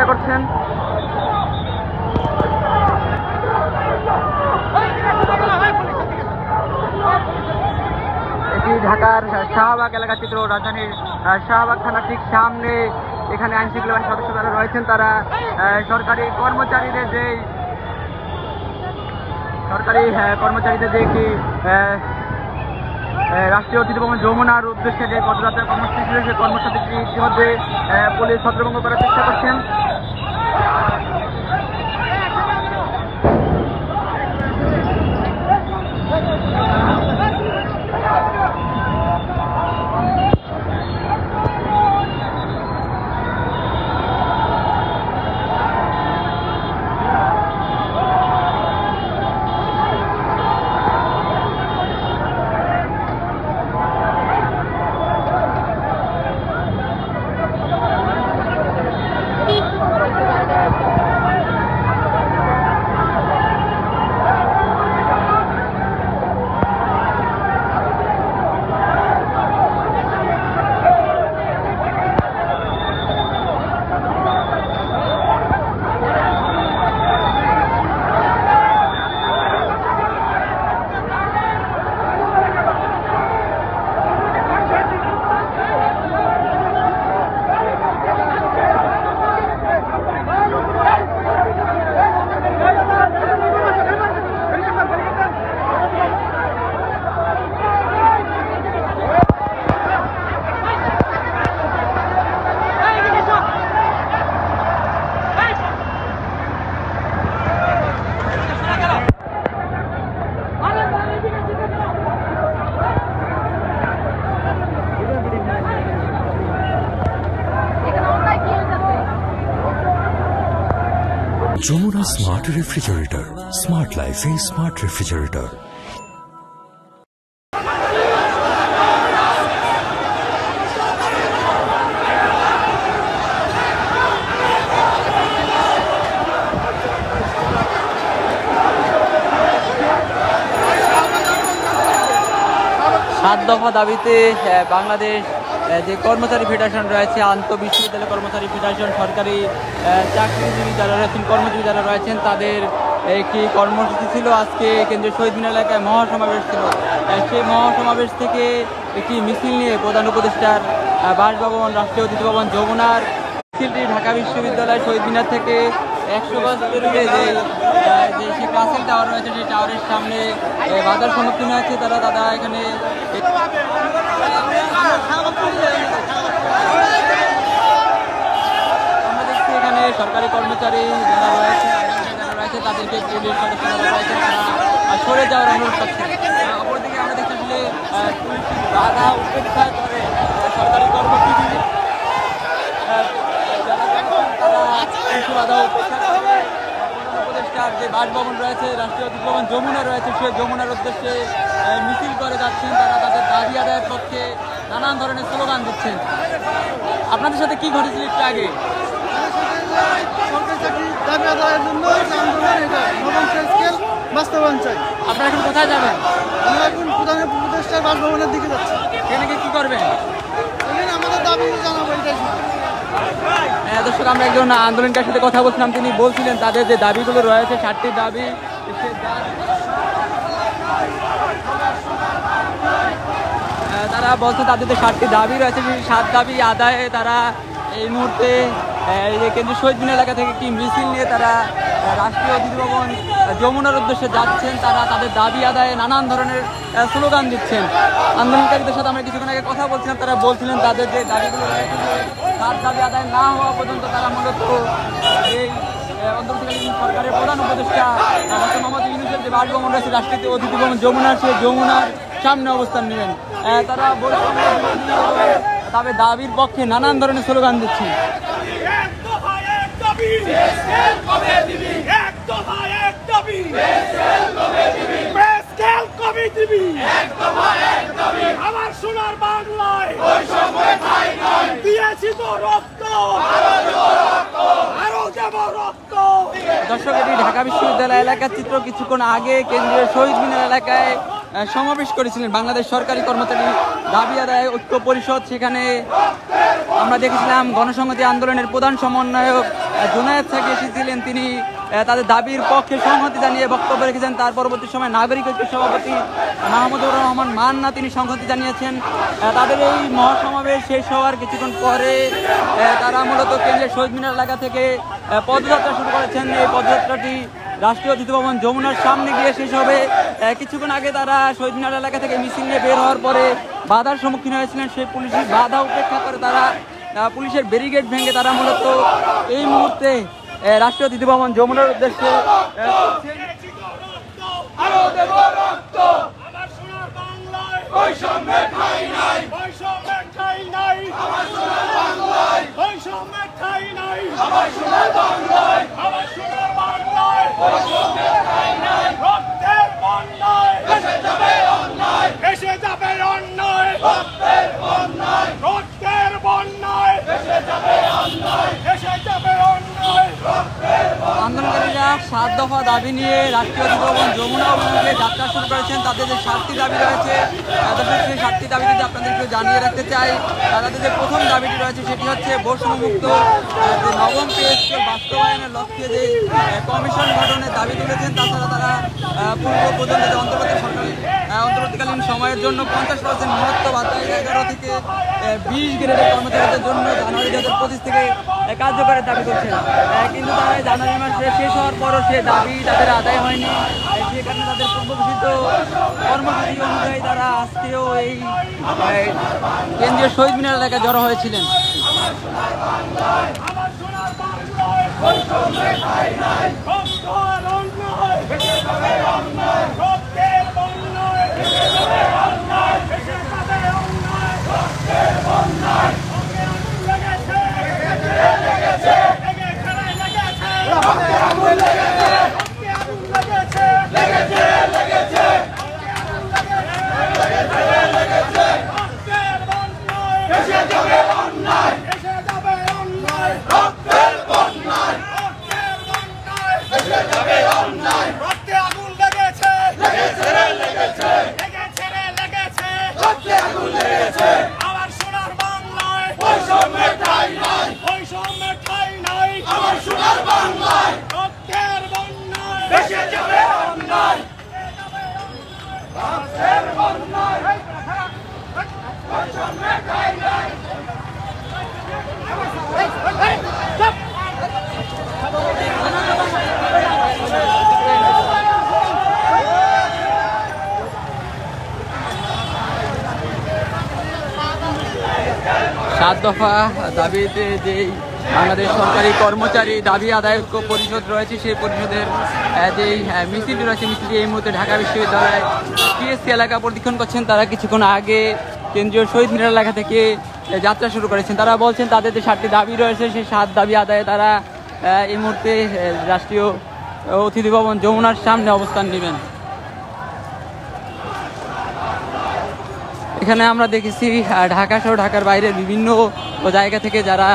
চেষ্টা করছেন। এটি ঢাকার শাহবাগ এলাকার চিত্র। রাজধানীর শাহবাগ থানার ঠিক সামনে এখানে আইন শৃঙ্খলা বাহিনীর সদস্য যারা রয়েছেন তারা সরকারি কর্মচারীদের যে কি রাষ্ট্রীয় অতিথি ভবন যমুনার উদ্দেশ্যে যে পদযাত্রা কর্মসূচি ছিল সেই কর্মসূচিটি ইতিমধ্যে পুলিশ ছত্রভঙ্গ করার চেষ্টা করছেন। যমুনা স্মার্ট রেফ্রিজারেটর, স্মার্ট লাইফে স্মার্ট রেফ্রিজারেটর। সাত দফা দাবিতে বাংলাদেশ যে কর্মচারী ফেডারেশন রয়েছে, আন্তঃবিশ্ববিদ্যালয় কর্মচারী ফেডারেশন, সরকারি চাকরিজীবী যারা রয়েছেন, কর্মজীবী যারা রয়েছেন, তাদের একটি কর্মসূচি ছিল। আজকে কেন্দ্রীয় শহীদ মিনার এলাকায় মহাসমাবেশ ছিল। সেই মহাসমাবেশ থেকে একটি মিছিল নিয়ে প্রধান উপদেষ্টার বাসভবন, রাষ্ট্রীয় অতিথি ভবন যমুনার মিছিলটি ঢাকা বিশ্ববিদ্যালয় শহীদ মিনার থেকে 100 গজ দূরে যে সেই কাসেল টাওয়ার রয়েছে, সেই টাওয়ারের সামনে বাধার সম্মুখীন হয়েছে তারা এখানে আমরা দেখছি এখানে সরকারি কর্মচারী যারা রয়েছে তাদেরকে পুলিশ সদস্য যারা রয়েছে তারা সরে যাওয়ার অনুরোধ করছে। অপরদিকে আমরা দেখছি আসলে পুলিশ বাধা উপেক্ষা করে সরকারি কর্মজীবী তারা বাধা উপেক্ষা করে উপদেষ্টার যে বাসভবন রয়েছে, রাষ্ট্রীয় অতিথি ভবন যমুনা রয়েছে, সেই যমুনার উদ্দেশ্যে মিছিল করে যাচ্ছেন। তারা তাদের দাবি আদায়ের পক্ষে নানান ধরনের স্লোগান দিচ্ছেন। আপনাদের সাথে কি ঘটেছিল একটু আগে? আপনারা এখন কোথায় যাবেন? আমরা এখন প্রধান উপদেষ্টার বাসভবনের দিকে যাচ্ছি। এখানে কি করবেন? আমাদের দাবি জানাবো। দর্শক, আমরা একজন আন্দোলনকারীর সাথে কথা বলছিলাম, তিনি বলছিলেন তাদের যে দাবিগুলো রয়েছে 7টি দাবি, তারা বলছে তাদের যে 7টি দাবি রয়েছে সেই 7 দাবি আদায়ে তারা এই মুহূর্তে কেন্দ্রীয় শহীদ মিনার এলাকা থেকে একটি মিছিল নিয়ে তারা রাষ্ট্রীয় অতিথি ভবন যমুনার উদ্দেশ্যে যাচ্ছেন। তারা তাদের দাবি আদায়ে নানান ধরনের স্লোগান দিচ্ছেন। আন্দোলনকারীদের সাথে আমরা কিছুক্ষণ আগে কথা বলছিলাম, তারা বলছিলেন তাদের যে দাবিগুলো রয়েছে তার দাবি আদায় না হওয়া পর্যন্ত তারা মূলত এই অন্তর্বর্তীকালীন সরকারের প্রধান উপদেষ্টা ডক্টর মোহাম্মদ ইউনূসের যে বাসভবন রয়েছে, রাষ্ট্রীয় অতিথি ভবন যমুনার, সেই যমুনার সামনে অবস্থান নেবেন। তারা বলছেন তবে দাবির পক্ষে নানান ধরনের স্লোগান দিচ্ছে। আমার সোনার বাংলায় দিয়েছি তো রক্ত, আরো দেব রক্ত। দর্শক, এটি ঢাকা বিশ্ববিদ্যালয় এলাকার চিত্র। কিছুক্ষণ আগে কেন্দ্রীয় শহীদ মিনার এলাকায় সমাবেশ করেছিলেন বাংলাদেশ সরকারি কর্মচারী দাবি আদায় ঐক্য পরিষদ। সেখানে আমরা দেখেছিলাম গণসংহতি আন্দোলনের প্রধান সমন্বয়ক জুনায়েদ সাকি এসেছিলেন, তিনি তাদের দাবির পক্ষে সংহতি জানিয়ে বক্তব্য রেখেছেন। তার পরবর্তী সময় নাগরিক ঐক্যের সভাপতি মাহমুদুর রহমান মান্না তিনি সংহতি জানিয়েছেন। তাদের এই মহাসমাবেশ শেষ হওয়ার কিছুক্ষণ পরে তারা মূলত কেন্দ্রের শহীদ মিনার এলাকা থেকে পদযাত্রা শুরু করেছেন। এই পদযাত্রাটি রাষ্ট্রীয় অতিথি ভবন যমুনার সামনে গিয়ে শেষ হবে। কিছুক্ষণ আগে তারা শহীদ মিনার এলাকা থেকে মিছিল নিয়ে বের হওয়ার পরে বাধার সম্মুখীন হয়েছিলেন। সেই পুলিশের বাধা উপেক্ষা করে তারা পুলিশের ব্যারিকেড ভেঙে তারা মূলত এই মুহূর্তে রাষ্ট্রীয় অতিথি ভবন যমুনার উদ্দেশ্যে আরো দেব রক্ত আমার সোনার বাংলায় বৈষম্যের ঠাঁই নাই, বৈষম্যের ঠাঁই নাই আমার সোনার বাংলায়, বৈষম্যের ঠাঁই নাই আমার সোনার বাংলায়, আমার সোনার বাংলায় বৈষম্যের ঠাঁই নাই। রক্তের বন্যায় এসে যাবে অন্যায়, এসে যাবে অন্যায়, রক্তের বন্যায়, রক্তের বন্যায় এসে যাবে অন্যায়, এসে যাবে অন্যায়, রক্তের আন্দোলনকারীরা 7 দফা দাবি নিয়ে রাষ্ট্রীয় অতিথি ভবন যমুনা অভিমুখে যাত্রা শুরু করেছেন। তাদের যে 7টি দাবি রয়েছে, সেই 7টি দাবি যদি আপনাদেরকে জানিয়ে রাখতে চাই। তাদের যে প্রথম দাবিটি রয়েছে সেটি হচ্ছে বৈষম্যমুক্ত নবম পে স্কেল বাস্তবায়নের লক্ষ্যে যে কমিশন গঠনের দাবি তুলেছেন। তাছাড়া তারা পূর্ব পর্যন্ত যে অন্তর্বর্তীকালীন সময়ের জন্য 50% মহত্ব ভাতা 11 থেকে 20 গ্রেডের কর্মচারীদের জন্য জানুয়ারি 2025 থেকে কার্যকরের দাবি করছেন। কিন্তু তারা জানুয়ারি মাসে শেষ হওয়ার পরও সে দাবি তাদের আদায় হয়নি। সে কারণে তাদের পূর্বঘোষিত কর্মসূচি অনুযায়ী তারা আজকেও এই কেন্দ্রীয় শহীদ মিনার এলাকায় জড়ো হয়েছিলেন। সাত দফা দাবিতে যেই বাংলাদেশ সরকারি কর্মচারী দাবি আদায় পরিষদ রয়েছে, সেই পরিষদের যেই মিছিলটি রয়েছে, মিছিলটি এই মুহূর্তে ঢাকা বিশ্ববিদ্যালয় পিএসসি এলাকা পরিদর্শন করছেন। তারা কিছুক্ষণ আগে কেন্দ্রীয় শহীদ মিনার এলাকা থেকে যাত্রা শুরু করেছেন। তারা বলছেন তাদের যে 7টি দাবি রয়েছে, সেই 7 দাবি আদায়ে তারা এই মুহূর্তে রাষ্ট্রীয় অতিথি ভবন যমুনার সামনে অবস্থান নেবেন। এখানে আমরা দেখেছি ঢাকা সহ ঢাকার বাইরের বিভিন্ন জায়গা থেকে যারা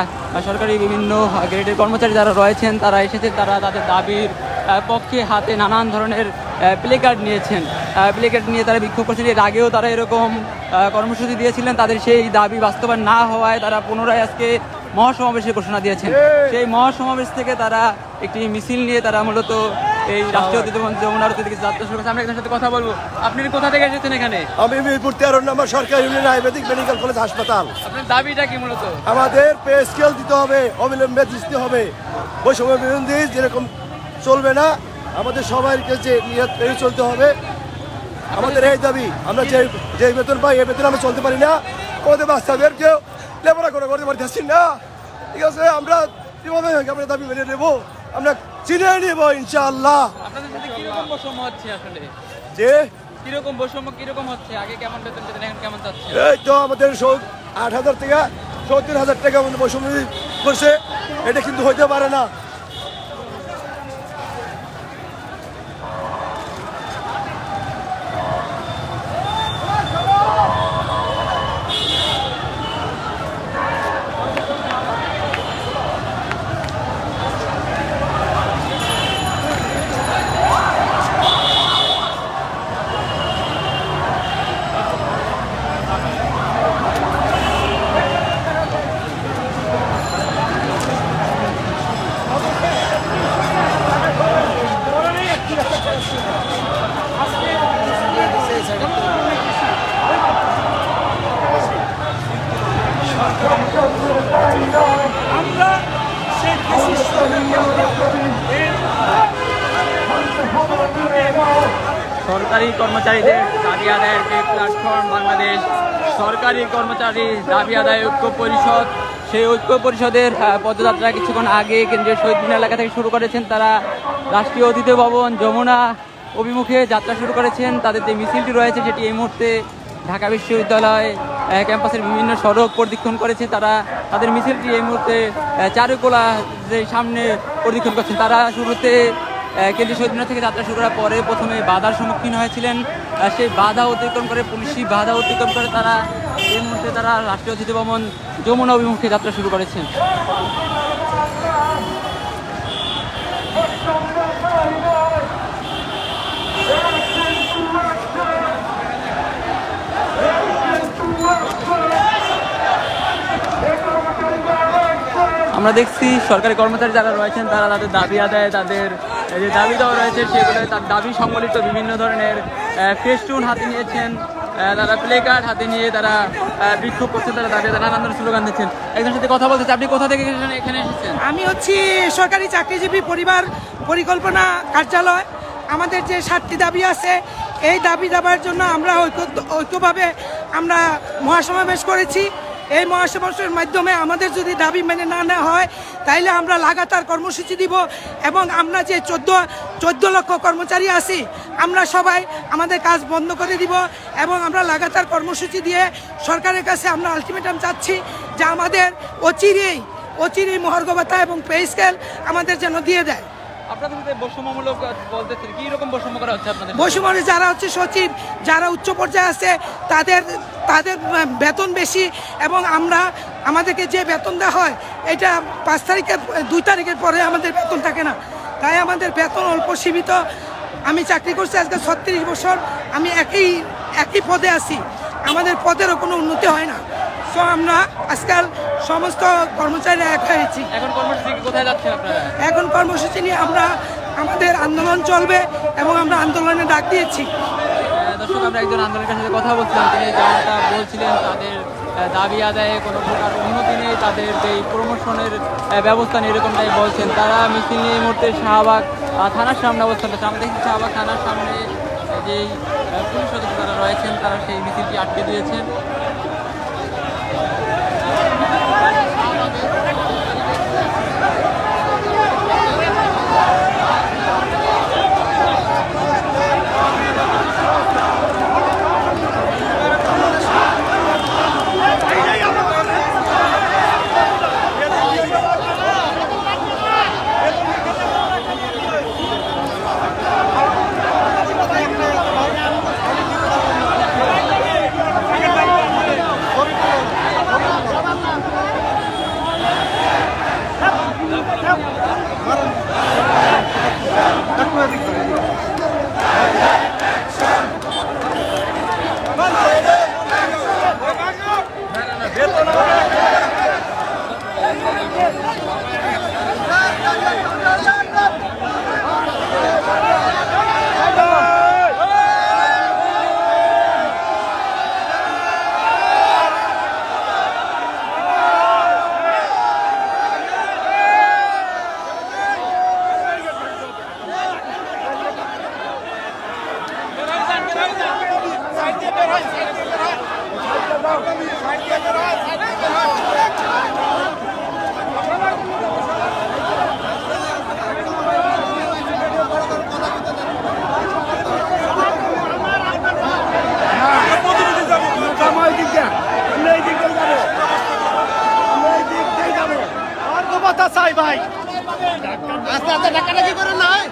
সরকারি বিভিন্ন গ্রেডের কর্মচারী যারা রয়েছেন তারা এসেছে। তারা তাদের দাবির পক্ষে হাতে নানান ধরনের প্লে কার্ড নিয়েছেন। প্লে কার্ড নিয়ে তারা বিক্ষোভ করছেন। এর আগেও তারা এরকম কর্মসূচি দিয়েছিলেন। তাদের সেই দাবি বাস্তবায়ন না হওয়ায় তারা পুনরায় আজকে মহাসমাবেশের ঘোষণা দিয়েছেন। সেই মহাসমাবেশ থেকে তারা একটি মিছিল নিয়ে তারা মূলত এই রাষ্ট্রীয় অতিথি ভবন যমুনার দিকে যাত্রা শুরু করেছে। আমরা একজনের সাথে কথা বলবো। আপনি কোথা থেকে এসেছেন এখানে? আমি মিরপুর 13 নম্বর সরকারি ইউনিয়ন আয়ুর্বেদিক মেডিকেল কলেজ হাসপাতাল। আপনার দাবিটা কি মূলত? আমাদের পে স্কেল দিতে হবে, অবিলম্বে দিতে হবে। বৈষম্য বিরোধী যেরকম চলবে না, আমাদের সবাইকে যে নিয়ে চলতে হবে। আমাদের এই দাবি, আমরা যে বেতন পাই এই বেতন আমরা চলতে পারি না। আমাদের বাচ্চাদেরকেও লেবরা করতে পারতেছি না। ঠিক আছে, আমরা কিভাবে আমরা দাবি মেনে নেবো, আমরা চিনে নেব ইনশাআল্লাহ। আপনাদের সাথে কিরকম বৈষম্য হচ্ছে আসলে? যে কিরকম বৈষম্য কিরকম হচ্ছে? আগে কেমন বেতন পেতেন, এখন কেমন যাচ্ছে? এই তো আমাদের 8,000 থেকে 70,000 টাকা আমাদের বৈষম্য করছে। এটা কিন্তু হইতে পারে না। কর্মচারীদের দাবি আদায়ের যে প্ল্যাটফর্ম বাংলাদেশ সরকারি কর্মচারী দাবি আদায় ঐক্য পরিষদ, সেই ঐক্য পরিষদের পদযাত্রা কিছুক্ষণ আগে কেন্দ্রীয় শহীদ মিনার এলাকা থেকে শুরু করেছেন। তারা রাষ্ট্রীয় অতিথি ভবন যমুনা অভিমুখে যাত্রা শুরু করেছেন। তাদের যে মিছিলটি রয়েছে সেটি এই মুহূর্তে ঢাকা বিশ্ববিদ্যালয় ক্যাম্পাসের বিভিন্ন সড়ক পরিদর্শন করেছে। তারা তাদের মিছিলটি এই মুহূর্তে চারুকলা যে সামনে পরিদর্শন করছেন। তারা শুরুতে কেন্দ্রীয় শহীদ মিনার থেকে যাত্রা শুরু করার পরে প্রথমে বাধার সম্মুখীন হয়েছিলেন। সেই বাধা অতিক্রম করে, পুলিশি বাধা অতিক্রম করে তারা এই মুহূর্তে তারা রাষ্ট্রীয় অতিথি ভবন যমুনা অভিমুখে যাত্রা শুরু করেছেন। আমরা দেখছি সরকারি কর্মচারী যারা রয়েছেন তারা তাদের দাবি আদায়, তাদের যে দাবি দেওয়া রয়েছে সেগুলো তার দাবি সম্বলিত বিভিন্ন ধরনের ফেস্টুন হাতে নিয়েছেন, তারা প্লে কার্ড হাতে নিয়ে তারা বিক্ষোভ করছেন, তারা দাবি আদায় নানান স্লোগান দিচ্ছেন। একজনের সাথে কথা বলতেছে। আপনি কোথা থেকে এখানে এসেছেন? আমি হচ্ছি সরকারি চাকরিজীবী পরিবার পরিকল্পনা কার্যালয়। আমাদের যে 7টি দাবি আছে, এই দাবি দেওয়ার জন্য আমরা ঐক্যভাবে আমরা মহাসমাবেশ করেছি। এই মহাসমাবেশের মাধ্যমে আমাদের যদি দাবি মেনে না নেওয়া হয় তাইলে আমরা লাগাতার কর্মসূচি দিব এবং আমরা যে 14 লক্ষ কর্মচারী আছি আমরা সবাই আমাদের কাজ বন্ধ করে দিব এবং আমরা লাগাতার কর্মসূচি দিয়ে সরকারের কাছে আমরা আলটিমেটাম চাচ্ছি যে আমাদের অচিরেই মহার্ঘ ভাতা এবং পে স্কেল আমাদের যেন দিয়ে দেয়। আপনাদের বৈষম্যমূলক বলতেছেন, কি রকম বৈষম্য করা হচ্ছে আপনাদের? বৈষম্য যারা হচ্ছে সচিব, যারা উচ্চ পর্যায়ে আছে তাদের বেতন বেশি এবং আমাদেরকে যে বেতন দেওয়া হয় এটা 2 তারিখের পরে আমাদের বেতন থাকে না, তাই আমাদের বেতন অল্প সীমিত। আমি চাকরি করছি আজকে 36 বছর, আমি একই পদে আছি, আমাদের পদেরও কোনো উন্নতি হয় না। সো আমরা আজকাল সমস্ত কর্মচারীরা এক হয়েছি। এখন কর্মসূচি কোথায় যাচ্ছেন আপনারা? এখন কর্মসূচি নিয়ে আমাদের আন্দোলন চলবে এবং আমরা আন্দোলনে ডাক দিয়েছি। দর্শক, আমরা একজন আন্দোলনের সাথে কথা বলছিলাম, তিনি যেমনটা বলছিলেন তাদের দাবি আদায়ে কোনো প্রকার উন্নতি নেই, তাদের যে প্রমোশনের ব্যবস্থা নেই এরকমটাই বলছেন। তারা মিছিল নিয়ে এই মুহূর্তে শাহবাগ থানার সামনে অবস্থান করছে। আমরা দেখছি শাহবাগ থানার সামনে যেই পুলিশ সদস্য যারা রয়েছেন তারা সেই মিছিলটি আটকে দিয়েছেন। চাই ভাই আস্তে আস্তে ডাকাডাকি করে নাই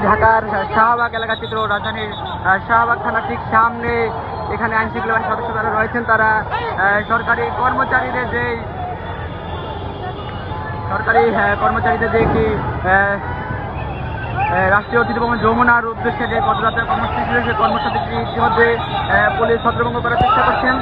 ঢাকার শাহবাগ এলাকার চিত্র, রাজধানীর শাহবাগ থানার ঠিক সামনে এখানে আইন শৃঙ্খলা বাহিনীর সদস্য যারা রয়েছেন তারা সরকারি কর্মচারীদের যে কি রাষ্ট্রীয় অতিথি ভবন যমুনার উদ্দেশ্যে যে পদযাত্রা কর্মসূচি ছিল সেই কর্মসূচিটি ইতিমধ্যে পুলিশ ছত্রভঙ্গ করার চেষ্টা করছেন।